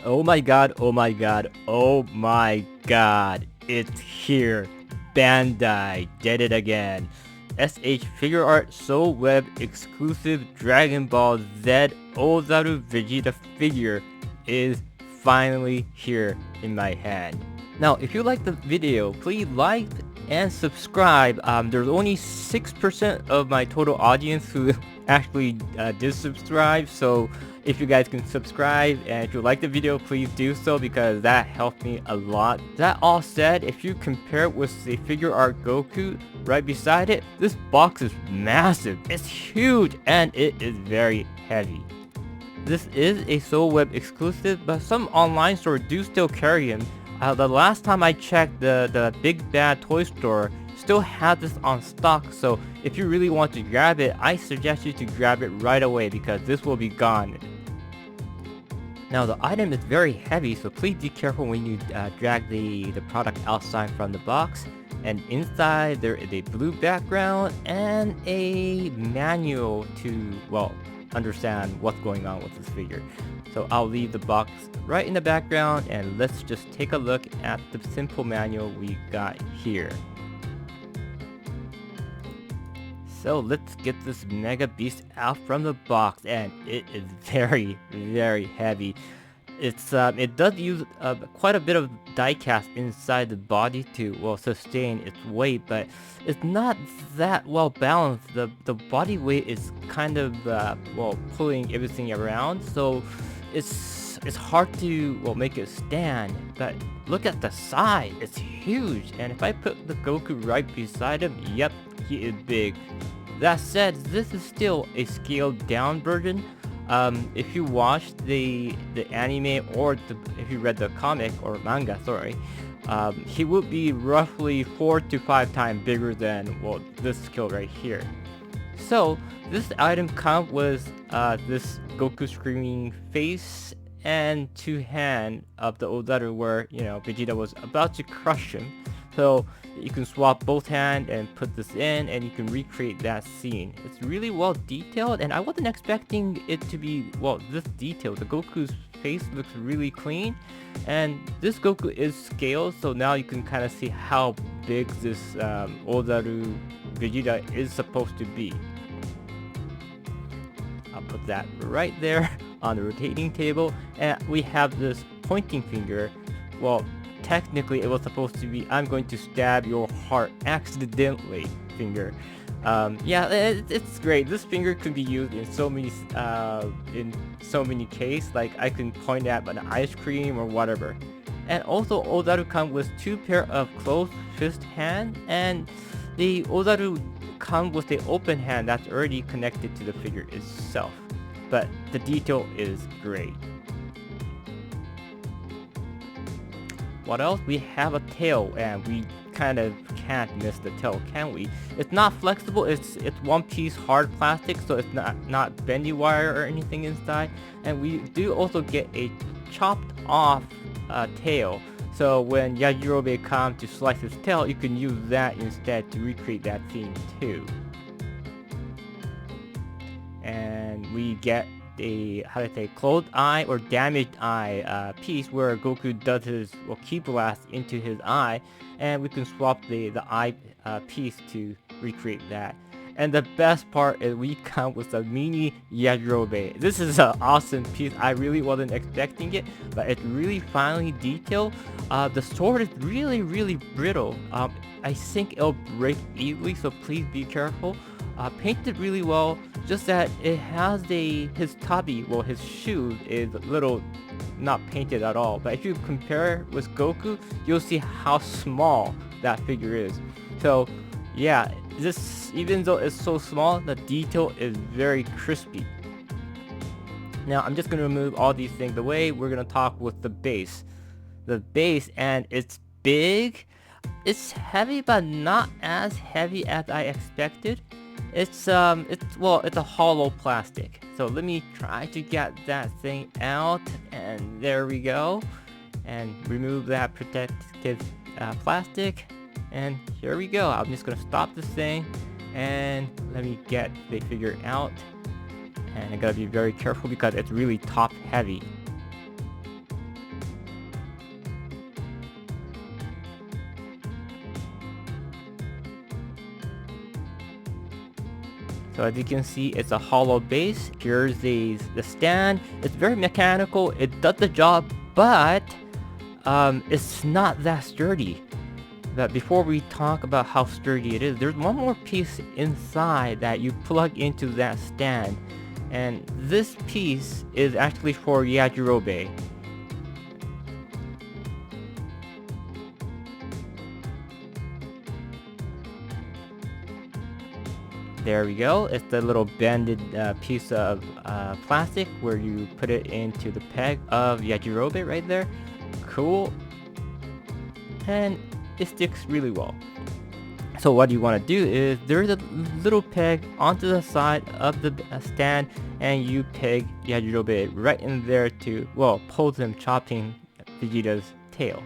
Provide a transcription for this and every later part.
Oh my god, oh my god, oh my god. It's here. Bandai did it again. S.H.Figuart Soul Web exclusive Dragon Ball Z Oozaru Vegeta figure is finally here in my hand. Now, if you like the video, please like and subscribe. There's only 6% of my total audience who actually did subscribe, so if you guys can subscribe and if you like the video, please do so because that helped me a lot. That all said, if you compare it with the Figuart Goku right beside it, this box is massive. It's huge and it is very heavy. This is a Soul Web exclusive, but some online stores do still carry him. The last time I checked, the Big Bad Toy Store still had this on stock, so if you really want to grab it, I suggest you to grab it right away because this will be gone. Now the item is very heavy, so please be careful when you drag the product outside from the box. And inside there is a blue background and a manual to, well, understand what's going on with this figure. So I'll leave the box right in the background and let's just take a look at the simple manual we got here. So let's get this Mega Beast out from the box, and it is very, very heavy. It does use quite a bit of die-cast inside the body to, well, sustain its weight, but it's not that well balanced. The body weight is kind of, well, pulling everything around, so it's hard to, well, make it stand. But look at the size, it's huge, and if I put the Goku right beside him, yep, he is big. That said, this is still a scaled down version. If you watched the anime or if you read the comic or manga, sorry, he would be roughly 4 to 5 times bigger than, well, this scale right here. So this item comes with this Goku screaming face and 2 hands of the Oozaru where, you know, Vegeta was about to crush him. So you can swap both hands and put this in and you can recreate that scene. It's really well detailed and I wasn't expecting it to be, well, this detailed. The Goku's face looks really clean and this Goku is scaled, so now you can kind of see how big this Oozaru Vegeta is supposed to be. I'll put that right there on the rotating table, and we have this pointing finger. Well, technically it was supposed to be "I'm going to stab your heart accidentally" finger. Yeah, it's great. This finger can be used in so many cases. Like I can point at an ice cream or whatever. And also Oozaru comes with 2 pair of closed fist hand, and the Oozaru comes with the open hand that's already connected to the figure itself. But the detail is great. What else? We have a tail, and we kind of can't miss the tail, can we? It's not flexible, it's one piece hard plastic, so it's not bendy wire or anything inside. And we do also get a chopped off tail, so when Yajirobe comes to slice his tail, you can use that instead to recreate that scene too. And we get a, how to say, closed eye or damaged eye piece where Goku does his, well, ki blast into his eye, and we can swap the eye piece to recreate that. And the best part is we come with a mini Yajirobe. This is an awesome piece. I really wasn't expecting it, but it's really finely detailed. The sword is really, really brittle. I think it'll break easily, so please be careful. Painted really well, just that it has his tabi, well, his shoes is a little not painted at all. But if you compare with Goku, you'll see how small that figure is. So yeah, this, even though it's so small, the detail is very crispy. Now I'm just going to remove all these things away. We're going to talk with the base. The base, and it's big. It's heavy, but not as heavy as I expected. It's a hollow plastic. So let me try to get that thing out, and there we go. And remove that protective plastic, and here we go. I'm just gonna stop this thing, and let me get the figure out. And I gotta be very careful because it's really top heavy. So as you can see, it's a hollow base. Here's the stand. It's very mechanical. It does the job, but it's not that sturdy. But before we talk about how sturdy it is, there's one more piece inside that you plug into that stand. And this piece is actually for Yajirobe. There we go. It's the little bended piece of plastic where you put it into the peg of Yajirobe right there. Cool. And it sticks really well. So what you want to do is there's a little peg onto the side of the stand, and you peg Yajirobe right in there to, well, pose him chopping Vegeta's tail.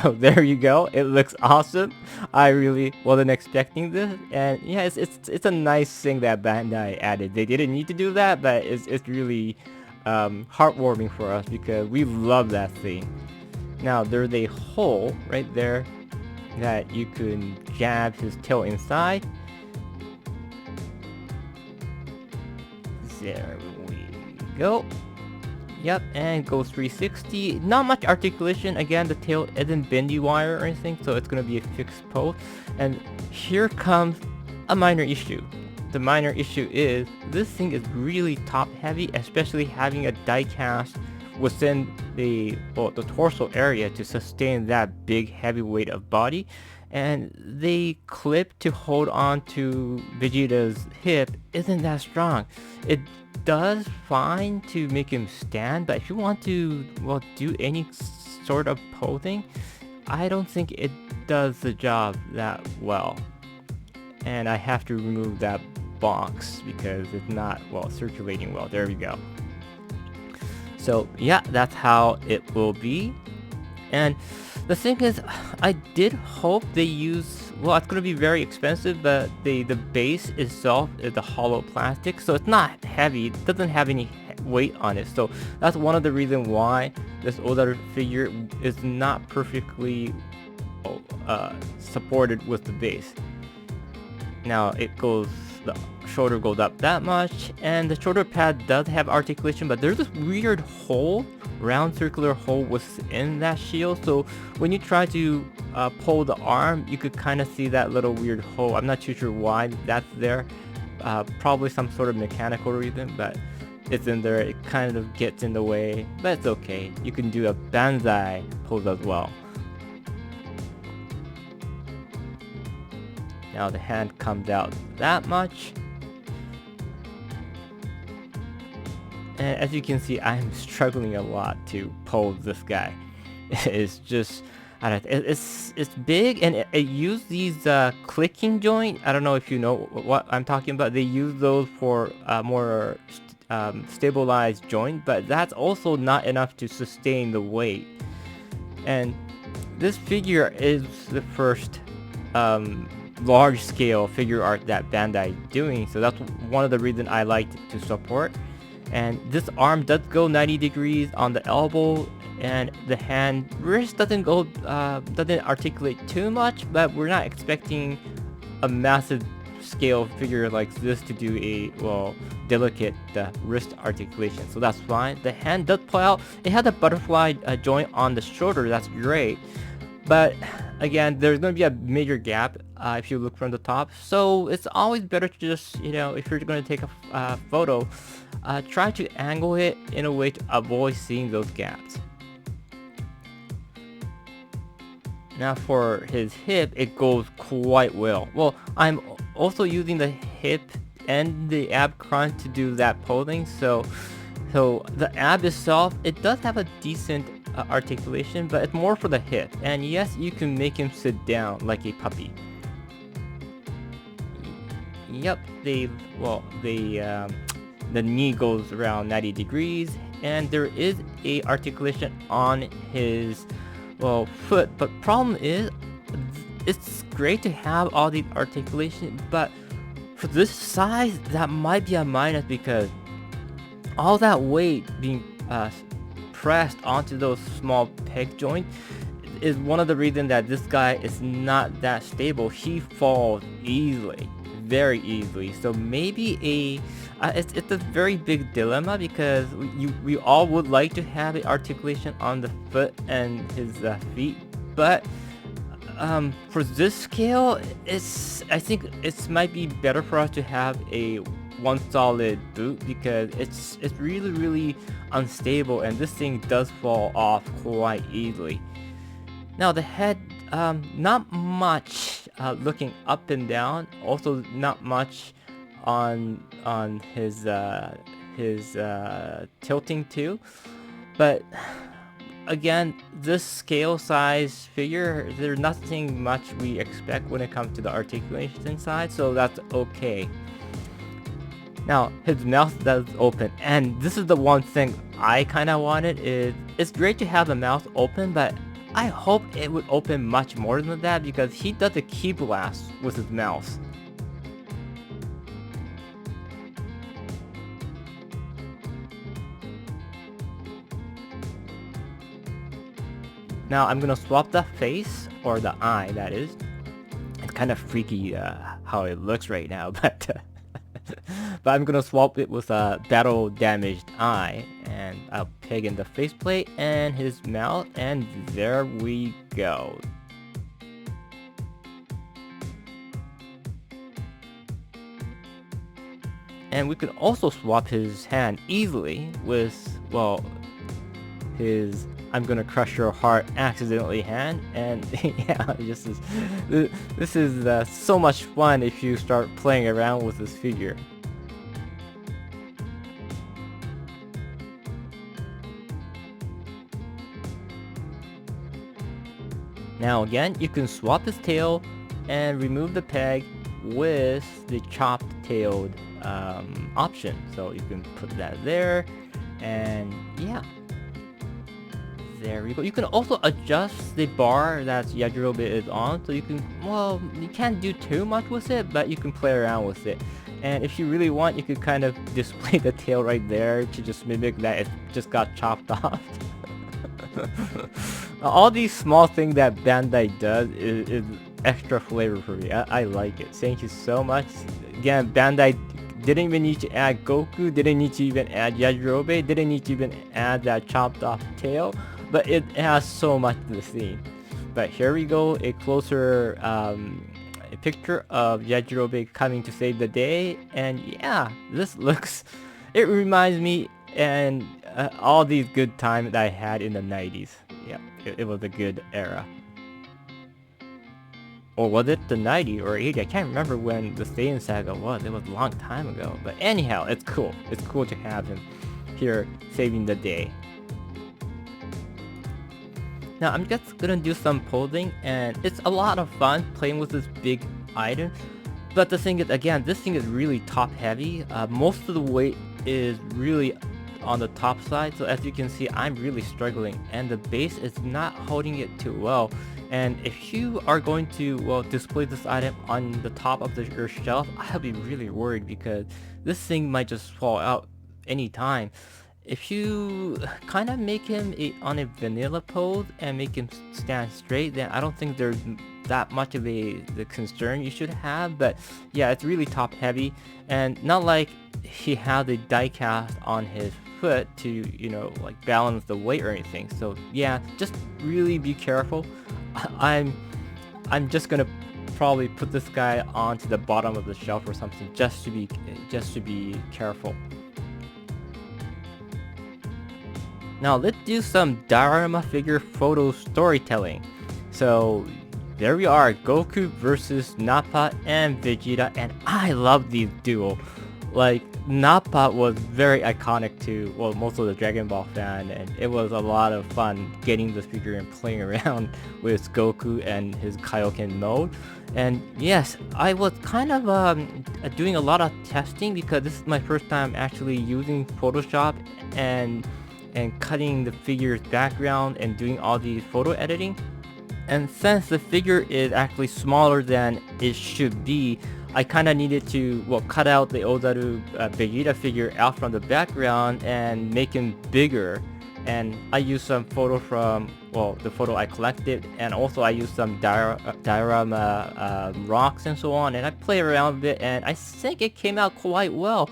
So there you go. It looks awesome. I really wasn't expecting this, and yeah, it's a nice thing that Bandai added. They didn't need to do that, but it's really heartwarming for us because we love that thing. Now there's a hole right there that you can jab his tail inside. There we go. Yep, and goes 360. Not much articulation. Again, the tail isn't bendy wire or anything, so it's gonna be a fixed pose. And here comes a minor issue. The minor issue is this thing is really top heavy, especially having a die cast within the torso area to sustain that big heavy weight of body. And the clip to hold on to Vegeta's hip isn't that strong. It does fine to make him stand, but if you want to, well, do any sort of posing, I don't think it does the job that well. And I have to remove that box because it's not, well, circulating well. There we go. So yeah, that's how it will be. And the thing is, I did hope they use, well, it's going to be very expensive, but the base itself is the hollow plastic, so it's not heavy. It doesn't have any weight on it. So that's one of the reasons why this Oozaru figure is not perfectly supported with the base. Now it goes, the shoulder goes up that much, and the shoulder pad does have articulation, but there's this weird hole, round circular hole within that shield. So when you try to pull the arm, you could kind of see that little weird hole. I'm not too sure why that's there. Probably some sort of mechanical reason, but it's in there. It kind of gets in the way, but it's okay. You can do a banzai pose as well. Now the hand comes out that much. And as you can see, I'm struggling a lot to pose this guy. It's just, I don't know, it's big, and it used these clicking joint. I don't know if you know what I'm talking about. They use those for more stabilized joint, but that's also not enough to sustain the weight. And this figure is the first large-scale figure art that Bandai is doing, so that's one of the reasons I liked to support. And this arm does go 90 degrees on the elbow, and the hand wrist doesn't articulate too much, but we're not expecting a massive scale figure like this to do a, well, delicate wrist articulation, so that's fine. The hand does pull out. It had a butterfly joint on the shoulder, that's great, but again, there's going to be a major gap if you look from the top, so it's always better to just, you know, if you're going to take a photo, try to angle it in a way to avoid seeing those gaps. Now for his hip, it goes quite well. Well, I'm also using the hip and the ab crunch to do that posing, so the ab itself, it does have a decent articulation, but it's more for the hip. And yes, you can make him sit down like a puppy. Yep, the knee goes around 90 degrees, and there is a articulation on his, well, foot, but problem is, it's great to have all the articulation, but for this size, that might be a minus because all that weight being pressed onto those small peg joints is one of the reasons that this guy is not that stable. He falls easily, very easily. So maybe it's a very big dilemma, because we all would like to have an articulation on the foot and his feet, but for this scale, I think it might be better for us to have a one solid boot, because it's really unstable, and this thing does fall off quite easily. Now the head, not much looking up and down, also not much on his tilting too, but again, this scale size figure, there's nothing much we expect when it comes to the articulation side, so that's okay. Now, his mouth does open, and this is the one thing I kind of wanted. It's great to have the mouth open, but I hope it would open much more than that, because he does a ki blast with his mouth. Now I'm gonna swap the face, or the eye, that is. It's kind of freaky how it looks right now, but but I'm gonna swap it with a battle damaged eye, and I'll peg in the faceplate and his mouth, and there we go. And we can also swap his hand easily with, well, his I'm gonna crush your heart accidentally hand, and yeah, this is so much fun if you start playing around with this figure. Now again, you can swap his tail and remove the peg with the chopped tailed option, so you can put that there, and yeah. There we go. You can also adjust the bar that Yajirobe is on, so you can, well, you can't do too much with it, but you can play around with it. And if you really want, you could kind of display the tail right there to just mimic that it just got chopped off. All these small things that Bandai does is extra flavor for me. I like it. Thank you so much. Again, Bandai didn't even need to add Goku, didn't need to even add Yajirobe, didn't need to even add that chopped off tail, but it has so much to the scene. But here we go, a closer a picture of Yajirobe coming to save the day, and yeah, this looks, it reminds me and all these good times that I had in the 90s. Yeah, it was a good era. Or was it the 90 or 80? I can't remember when the Saiyan Saga was. It was a long time ago. But anyhow, it's cool. It's cool to have him here saving the day. Now I'm just gonna do some posing, and it's a lot of fun playing with this big item. But the thing is, again, this thing is really top heavy. Most of the weight is really on the top side, so as you can see, I'm really struggling, and the base is not holding it too well. And if you are going to, well, display this item on the top of your shelf, I'll be really worried, because this thing might just fall out anytime. If you kind of make him on a vanilla pose and make him stand straight, then I don't think there's that much of the concern you should have. But yeah, it's really top heavy, and not like he has a die cast on his foot to, you know, like balance the weight or anything. So yeah, just really be careful. I'm just gonna probably put this guy onto the bottom of the shelf or something, just to be careful. Now let's do some diorama figure photo storytelling. So there we are, Goku versus Nappa and Vegeta, and I love these duo. Like, Nappa was very iconic to, well, most of the Dragon Ball fan, and it was a lot of fun getting this figure and playing around with Goku and his Kaioken mode. And yes, I was kind of doing a lot of testing, because this is my first time actually using Photoshop and cutting the figure's background and doing all the photo editing. And since the figure is actually smaller than it should be, I kind of needed to, well, cut out the Oozaru Vegeta figure out from the background and make him bigger and I used some photo from, well, the photo I collected, and also I used some diorama rocks and so on, and I played around with it, and I think it came out quite well.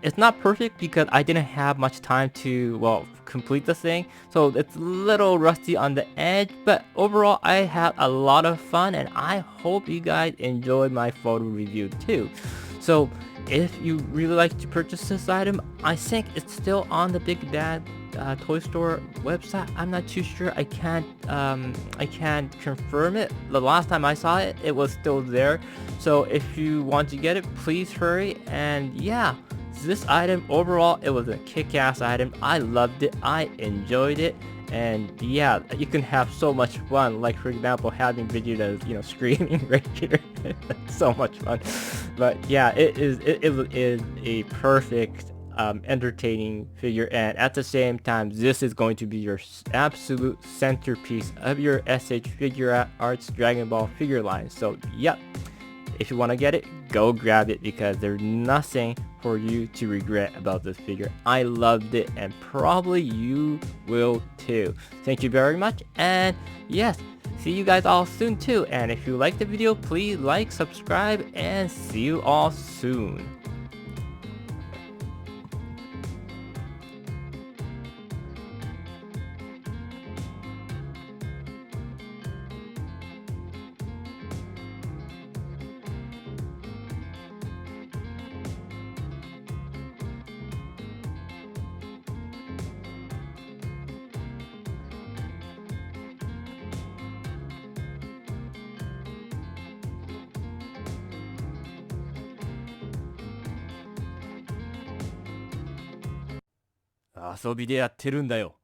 It's not perfect because I didn't have much time to, well, complete the thing, so it's a little rusty on the edge, but overall I had a lot of fun, and I hope you guys enjoyed my photo review too. So if you really like to purchase this item, I think it's still on the Big Bad Toy Store website. I'm not too sure. I can't confirm it. The last time I saw it, it was still there. So if you want to get it, please hurry. And yeah, this item overall, it was a kick-ass item. I loved it. I enjoyed it. And yeah, you can have so much fun, like for example having Vegeta, screaming right here. So much fun. But yeah, it is a perfect entertaining figure, and at the same time this is going to be your absolute centerpiece of your S.H.Figuarts Dragon Ball figure line. So yep, if you want to get it, go grab it, because there's nothing for you to regret about this figure. I loved it, and probably you will too. Thank you very much, and yes, see you guys all soon too. And if you like the video, please like, subscribe, and see you all soon. 遊びでやってるんだよ。